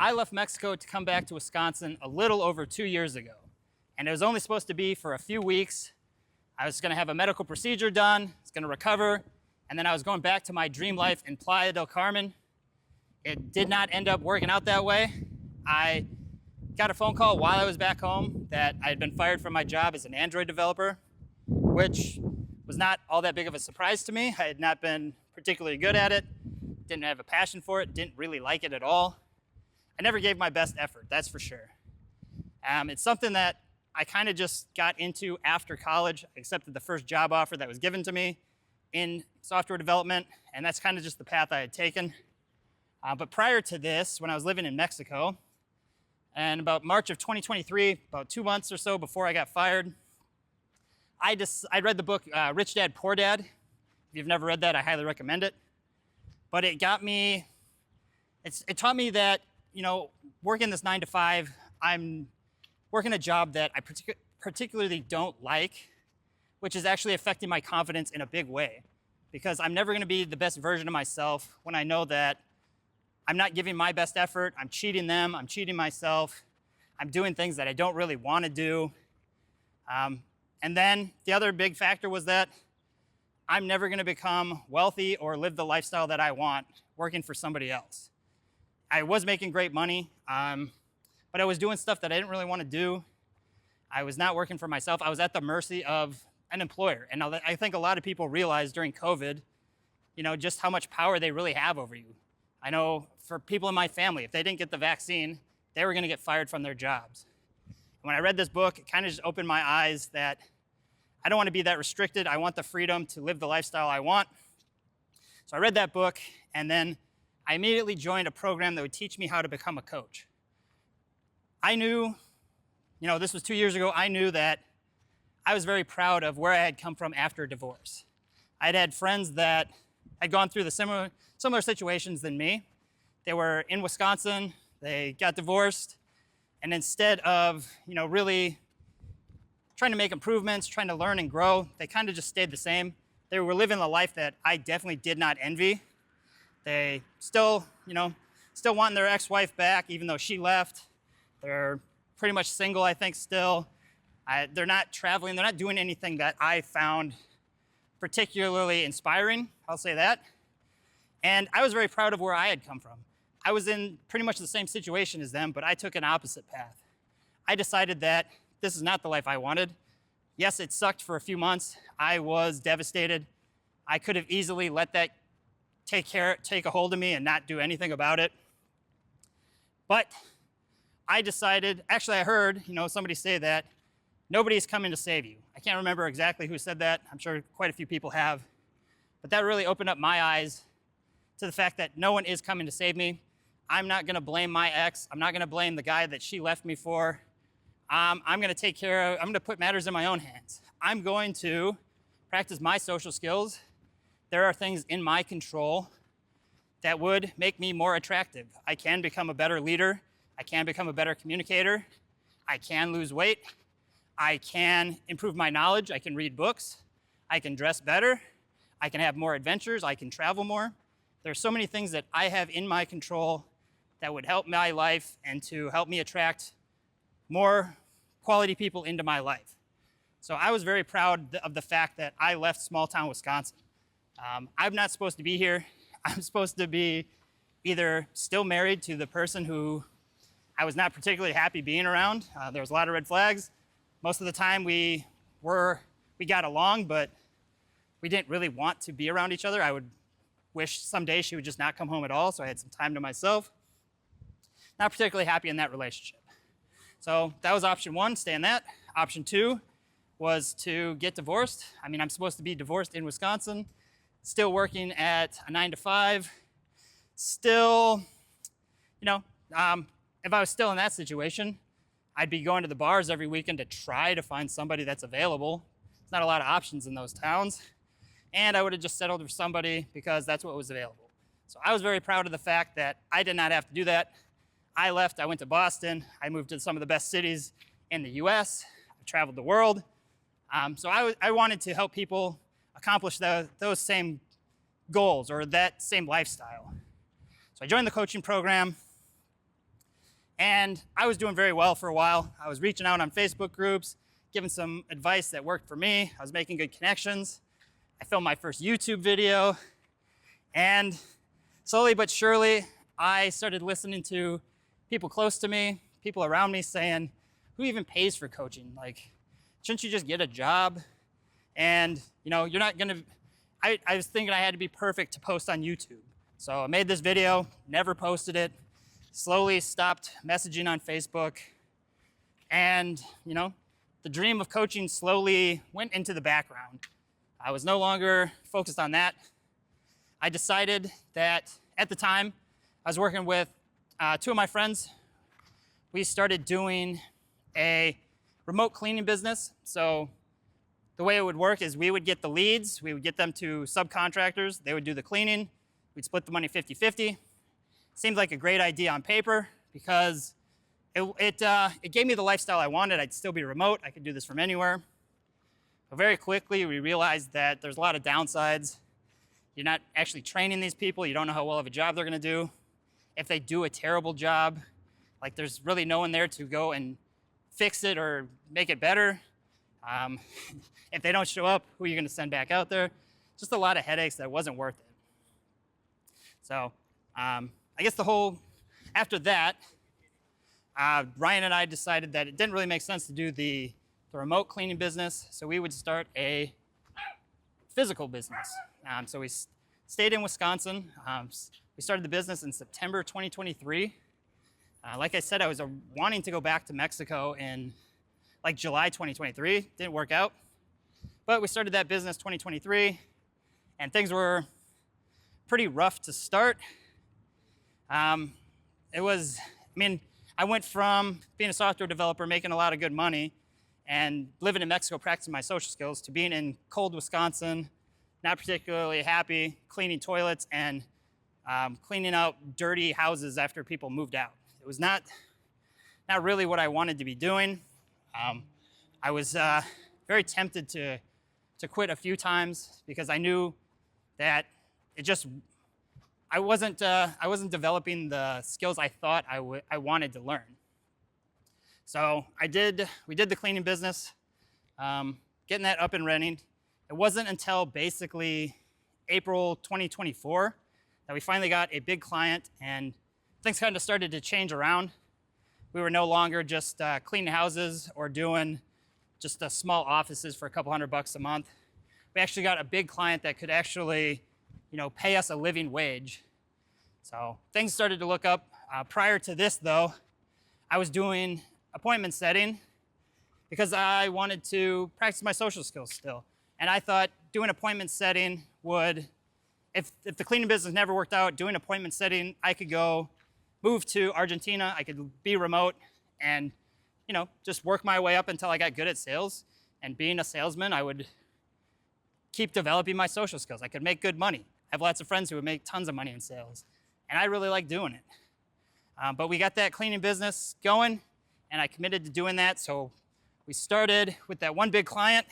I left Mexico to come back to Wisconsin a little over 2 years ago. And it was only supposed to be for a few weeks. I was gonna have a medical procedure done, I was gonna recover, and then I was going back to my dream life in Playa del Carmen. It did not end up working out that way. I got a phone call while I was back home that I had been fired from my job as an Android developer, which was not all that big of a surprise to me. I had not been particularly good at it, didn't have a passion for it, didn't really like it at all. I never gave my best effort, that's for sure. It's something that I kind of just got into after college. I accepted the first job offer that was given to me in software development, and that's kind of just the path I had taken. But prior to this, when I was living in Mexico, and about March of 2023, about 2 months or so before I got fired, I read the book Rich Dad, Poor Dad. If you've never read that, I highly recommend it. But it taught me that, working this 9 to 5, I'm working a job that I particularly don't like, which is actually affecting my confidence in a big way. Because I'm never gonna be the best version of myself when I know that I'm not giving my best effort, I'm cheating them, I'm cheating myself, I'm doing things that I don't really wanna do. And then the other big factor was that I'm never gonna become wealthy or live the lifestyle that I want working for somebody else. I was making great money, but I was doing stuff that I didn't really wanna do. I was not working for myself. I was at the mercy of an employer. And I think a lot of people realized during COVID, just how much power they really have over you. I know for people in my family, if they didn't get the vaccine, they were gonna get fired from their jobs. When I read this book, it kind of just opened my eyes that I don't want to be that restricted. I want the freedom to live the lifestyle I want. So I read that book, and then I immediately joined a program that would teach me how to become a coach. I knew, this was 2 years ago, I knew that I was very proud of where I had come from after a divorce. I'd had friends that had gone through the similar situations than me. They were in Wisconsin, they got divorced, and instead of, really trying to make improvements, trying to learn and grow, they kind of just stayed the same. They were living a life that I definitely did not envy. They still wanting their ex-wife back, even though she left. They're pretty much single, I think, still. They're not traveling, they're not doing anything that I found particularly inspiring, I'll say that. And I was very proud of where I had come from. I was in pretty much the same situation as them, but I took an opposite path. I decided that this is not the life I wanted. Yes, it sucked for a few months. I was devastated. I could have easily let that take a hold of me and not do anything about it. But I decided, actually I heard, somebody say that nobody's coming to save you. I can't remember exactly who said that. I'm sure quite a few people have. But that really opened up my eyes to the fact that no one is coming to save me. I'm not gonna blame my ex. I'm not gonna blame the guy that she left me for. I'm gonna put matters in my own hands. I'm going to practice my social skills. There are things in my control that would make me more attractive. I can become a better leader. I can become a better communicator. I can lose weight. I can improve my knowledge. I can read books. I can dress better. I can have more adventures. I can travel more. There are so many things that I have in my control that would help my life and to help me attract more quality people into my life. So I was very proud of the fact that I left small town Wisconsin. I'm not supposed to be here. I'm supposed to be either still married to the person who I was not particularly happy being around. There was a lot of red flags. Most of the time we got along, but we didn't really want to be around each other. I would wish someday she would just not come home at all, so I had some time to myself. Not particularly happy in that relationship. So that was option one, stay in that. Option two was to get divorced. I'm supposed to be divorced in Wisconsin, still working at a 9 to 5, still, if I was still in that situation, I'd be going to the bars every weekend to try to find somebody that's available. There's not a lot of options in those towns. And I would have just settled for somebody because that's what was available. So I was very proud of the fact that I did not have to do that. I left, I went to Boston, I moved to some of the best cities in the US, I traveled the world. So I wanted to help people accomplish those same goals or that same lifestyle. So I joined the coaching program. And I was doing very well for a while. I was reaching out on Facebook groups, giving some advice that worked for me. I was making good connections. I filmed my first YouTube video. And slowly but surely, I started listening to people close to me, people around me saying, who even pays for coaching? Like, shouldn't you just get a job? And, you're not gonna, I was thinking I had to be perfect to post on YouTube. So I made this video, never posted it, slowly stopped messaging on Facebook. And, the dream of coaching slowly went into the background. I was no longer focused on that. I decided that at the time, I was working with two of my friends. We started doing a remote cleaning business. So the way it would work is we would get the leads, we would get them to subcontractors, they would do the cleaning, we'd split the money 50-50. Seemed like a great idea on paper because it gave me the lifestyle I wanted. I'd still be remote, I could do this from anywhere. But very quickly we realized that there's a lot of downsides. You're not actually training these people, you don't know how well of a job they're gonna do. If they do a terrible job, like there's really no one there to go and fix it or make it better. If they don't show up, who are you gonna send back out there? Just a lot of headaches that wasn't worth it. So I guess after that, Ryan and I decided that it didn't really make sense to do the remote cleaning business, so we would start a physical business. So we stayed in Wisconsin. We started the business in September 2023. Like I said, I was wanting to go back to Mexico in like July 2023. Didn't work out. But we started that business 2023, and things were pretty rough to start. I went from being a software developer, making a lot of good money, and living in Mexico, practicing my social skills, to being in cold Wisconsin, not particularly happy, cleaning toilets and cleaning out dirty houses after people moved out. It was not really what I wanted to be doing. I was very tempted to quit a few times because I knew that I wasn't developing the skills I thought I wanted to learn. So we did the cleaning business, getting that up and running. It wasn't until basically April 2024 that we finally got a big client and things kind of started to change around. We were no longer just cleaning houses or doing just small offices for a couple $100 a month. We actually got a big client that could actually, pay us a living wage. So things started to look up. Prior to this, though, I was doing appointment setting because I wanted to practice my social skills still. And I thought doing appointment setting would, if the cleaning business never worked out, doing appointment setting, I could go move to Argentina, I could be remote and, just work my way up until I got good at sales. And being a salesman, I would keep developing my social skills. I could make good money. I have lots of friends who would make tons of money in sales. And I really like doing it. But we got that cleaning business going and I committed to doing that. So we started with that one big client.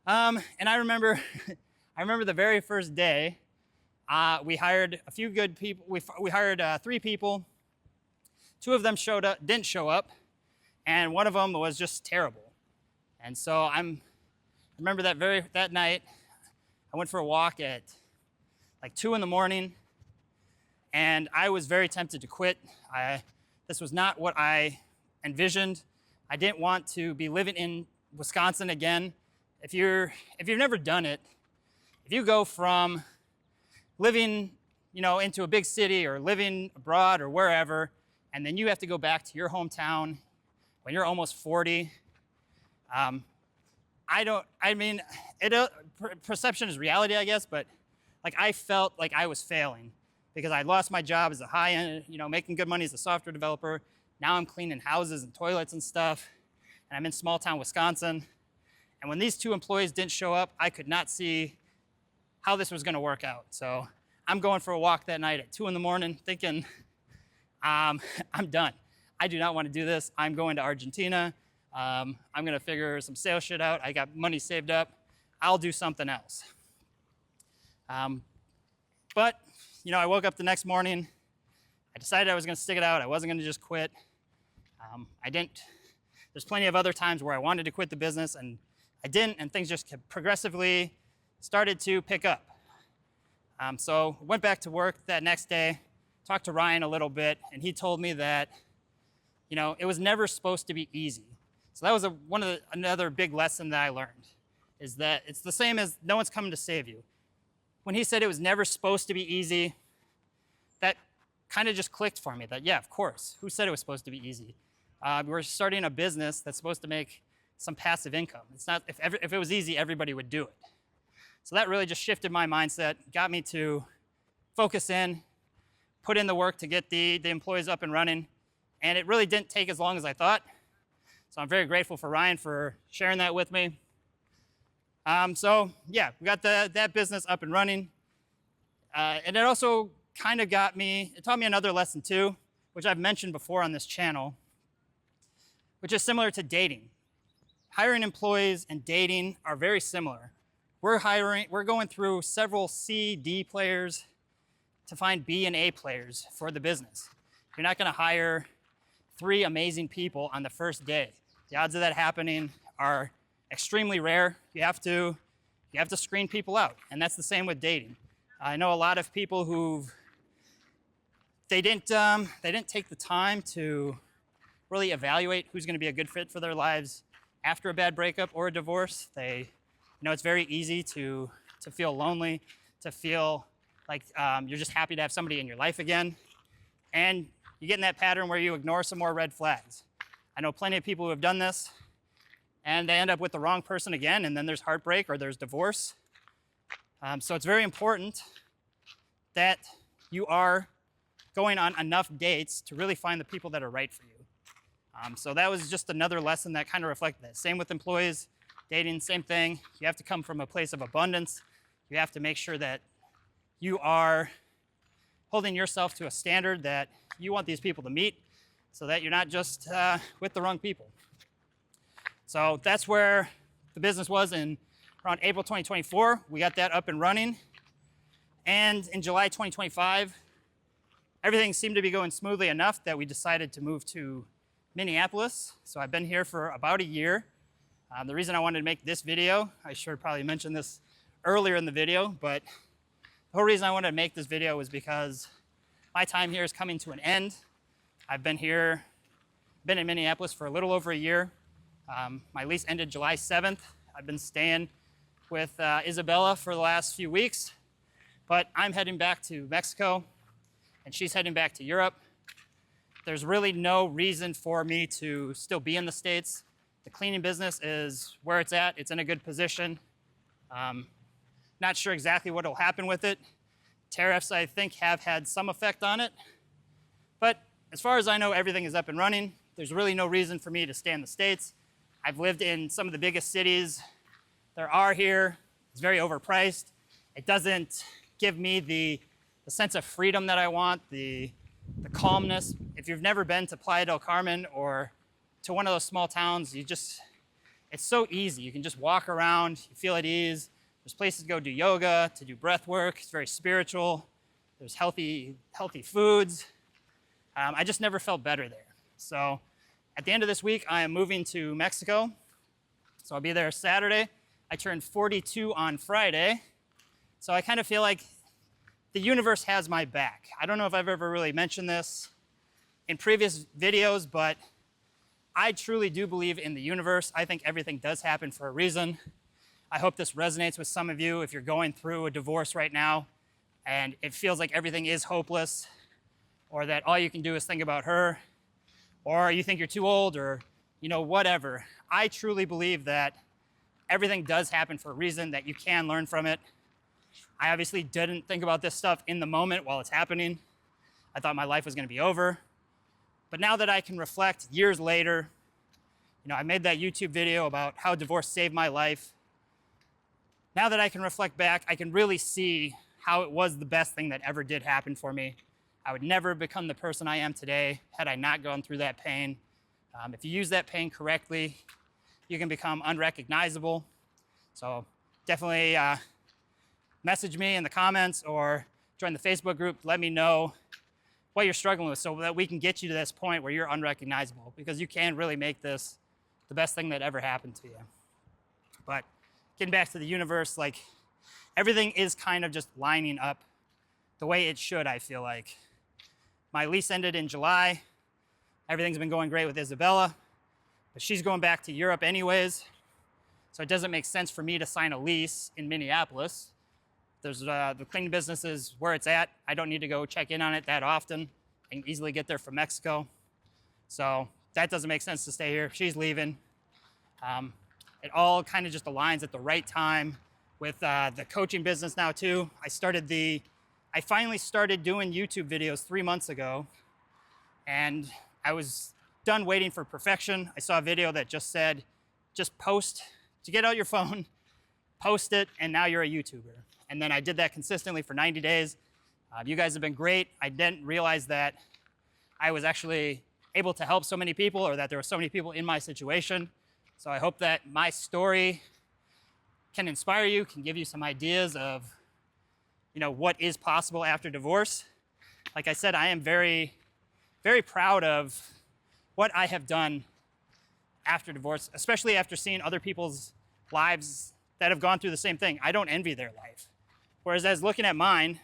And I remember the very first day, we hired a few good people. We hired 3 people. 2 of them didn't show up, and one of them was just terrible. And so I remember that night, I went for a walk at like 2 in the morning, and I was very tempted to quit. This was not what I envisioned. I didn't want to be living in Wisconsin again. If you've never done it, if you go from living, into a big city or living abroad or wherever, and then you have to go back to your hometown when you're almost 40, perception is reality, I guess, but like I felt like I was failing because I lost my job as a high-end, making good money as a software developer. Now I'm cleaning houses and toilets and stuff, and I'm in small town Wisconsin. And when these 2 employees didn't show up, I could not see how this was gonna work out. So I'm going for a walk that night at 2 in the morning thinking, I'm done. I do not want to do this. I'm going to Argentina. I'm gonna figure some sales shit out. I got money saved up. I'll do something else. But I woke up the next morning. I decided I was going to stick it out. I wasn't going to just quit. I didn't. There's plenty of other times where I wanted to quit the business and I didn't, and things just progressively started to pick up. So went back to work that next day, talked to Ryan a little bit, and he told me that, it was never supposed to be easy. So that was another big lesson that I learned, is that it's the same as no one's coming to save you. When he said it was never supposed to be easy, that kind of just clicked for me that, yeah, of course, who said it was supposed to be easy? We're starting a business that's supposed to make some passive income. It's not, if it was easy, everybody would do it. So that really just shifted my mindset, got me to focus in, put in the work to get the employees up and running, and it really didn't take as long as I thought. So I'm very grateful for Ryan for sharing that with me. So yeah, we got that business up and running. And it also kind of taught me another lesson too, which I've mentioned before on this channel, which is similar to dating. Hiring employees and dating are very similar. We're going through several C, D players to find B and A players for the business. You're not gonna hire 3 amazing people on the first day. The odds of that happening are extremely rare. You have to screen people out, and that's the same with dating. I know a lot of people they didn't take the time to really evaluate who's going to be a good fit for their lives after a bad breakup or a divorce. It's very easy to feel lonely, to feel like you're just happy to have somebody in your life again, and you get in that pattern where you ignore some more red flags. I know plenty of people who have done this, and they end up with the wrong person again, and then there's heartbreak or there's divorce. So it's very important that you are going on enough dates to really find the people that are right for you. So that was just another lesson that kind of reflected that. Same with employees, dating, same thing. You have to come from a place of abundance. You have to make sure that you are holding yourself to a standard that you want these people to meet, so that you're not just with the wrong people. So that's where the business was in around April 2024. We got that up and running. And in July 2025, everything seemed to be going smoothly enough that we decided to move to Minneapolis. So I've been here for about a year. The reason I wanted to make this video, I should have probably mentioned this earlier in the video, but the whole reason I wanted to make this video was because my time here is coming to an end. I've been in Minneapolis for a little over a year. My lease ended July 7th. I've been staying with Isabella for the last few weeks, but I'm heading back to Mexico and she's heading back to Europe. There's really no reason for me to still be in the States. The cleaning business is where it's at. It's in a good position. Not sure exactly what will happen with it. Tariffs, I think, have had some effect on it. But as far as I know, everything is up and running. There's really no reason for me to stay in the States. I've lived in some of the biggest cities there are here. It's very overpriced. It doesn't give me the sense of freedom that I want, the calmness. If you've never been to Playa del Carmen or to one of those small towns, it's so easy. You can just walk around, you feel at ease. There's places to go do yoga, to do breath work. It's very spiritual. There's healthy foods. I just never felt better there. So at the end of this week, I am moving to Mexico. So I'll be there Saturday. I turned 42 on Friday. So I kind of feel like the universe has my back. I don't know if I've ever really mentioned this in previous videos, but I truly do believe in the universe. I think everything does happen for a reason. I hope this resonates with some of you if you're going through a divorce right now and it feels like everything is hopeless, or that all you can do is think about her, or you think you're too old, or whatever. I truly believe that everything does happen for a reason, that you can learn from it. I obviously didn't think about this stuff in the moment while it's happening. I thought my life was going to be over. But now that I can reflect years later, I made that YouTube video about how divorce saved my life. Now that I can reflect back, I can really see how it was the best thing that ever did happen for me. I would never become the person I am today had I not gone through that pain. If you use that pain correctly, you can become unrecognizable. So definitely message me in the comments or join the Facebook group. Let me know what you're struggling with so that we can get you to this point where you're unrecognizable, because you can really make this the best thing that ever happened to you. But getting back to the universe, like, everything is kind of just lining up the way it should, I feel like. My lease ended in July. Everything's been going great with Isabella, but she's going back to Europe anyways. So it doesn't make sense for me to sign a lease in Minneapolis. There's the cleaning business is where it's at. I don't need to go check in on it that often. I can easily get there from Mexico. So that doesn't make sense to stay here. She's leaving. It all kind of just aligns at the right time with the coaching business now too. I finally started doing YouTube videos 3 months ago, and I was done waiting for perfection. I saw a video that just said, just post, to get out your phone, post it, and now you're a YouTuber. And then I did that consistently for 90 days. You guys have been great. I didn't realize that I was actually able to help so many people, or that there were so many people in my situation. So I hope that my story can inspire you, can give you some ideas of, what is possible after divorce. Like I said, I am very, very proud of what I have done after divorce, especially after seeing other people's lives that have gone through the same thing. I don't envy their life. Whereas as looking at mine,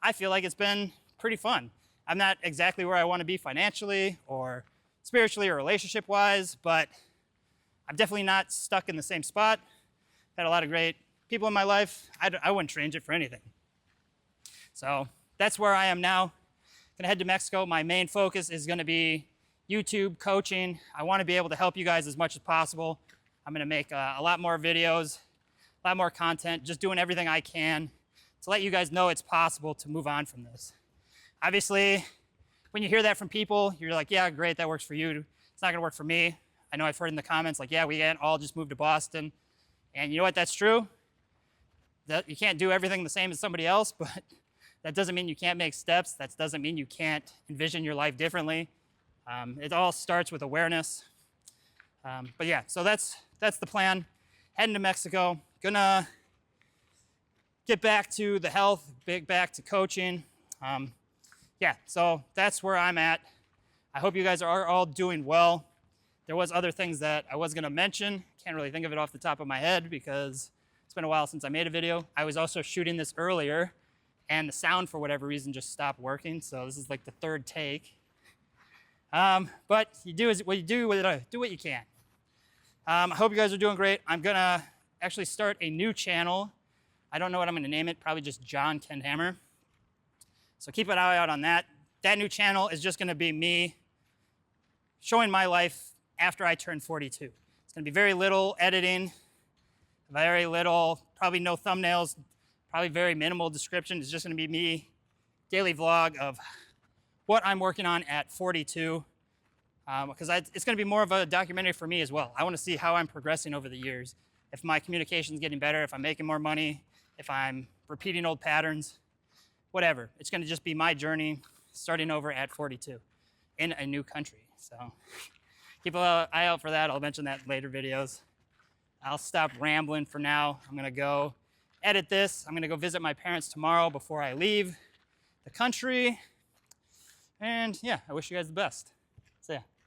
I feel like it's been pretty fun. I'm not exactly where I want to be financially or spiritually or relationship-wise, but I'm definitely not stuck in the same spot. Had a lot of great people in my life. I wouldn't change it for anything. So that's where I am now. Gonna head to Mexico. My main focus is gonna be YouTube coaching. I wanna be able to help you guys as much as possible. I'm gonna make a lot more videos, a lot more content, just doing everything I can to let you guys know it's possible to move on from this. Obviously, when you hear that from people, you're like, yeah, great, that works for you. It's not gonna work for me. I know I've heard in the comments, like, yeah, we can't all just move to Boston. And you know what, that's true. That you can't do everything the same as somebody else, but that doesn't mean you can't make steps. That doesn't mean you can't envision your life differently. It all starts with awareness. But yeah, so that's the plan. Heading to Mexico, gonna get back to the health, back to coaching. Yeah, so that's where I'm at. I hope you guys are all doing well. There was other things that I was gonna mention. Can't really think of it off the top of my head because it's been a while since I made a video. I was also shooting this earlier, and the sound, for whatever reason, just stopped working. So this is like the third take. But do what you can. I hope you guys are doing great. I'm gonna actually start a new channel. I don't know what I'm gonna name it, probably just John Ken Hammer. So keep an eye out on that. That new channel is just gonna be me showing my life after I turn 42. It's gonna be very little editing, very little, probably no thumbnails, probably very minimal description. It's just gonna be me, daily vlog of what I'm working on at 42. Because it's gonna be more of a documentary for me as well. I wanna see how I'm progressing over the years. If my communication's getting better, if I'm making more money, if I'm repeating old patterns, whatever. It's gonna just be my journey starting over at 42 in a new country. So keep an eye out for that. I'll mention that in later videos. I'll stop rambling for now. I'm gonna go edit this. I'm gonna go visit my parents tomorrow before I leave the country. And yeah, I wish you guys the best. See ya.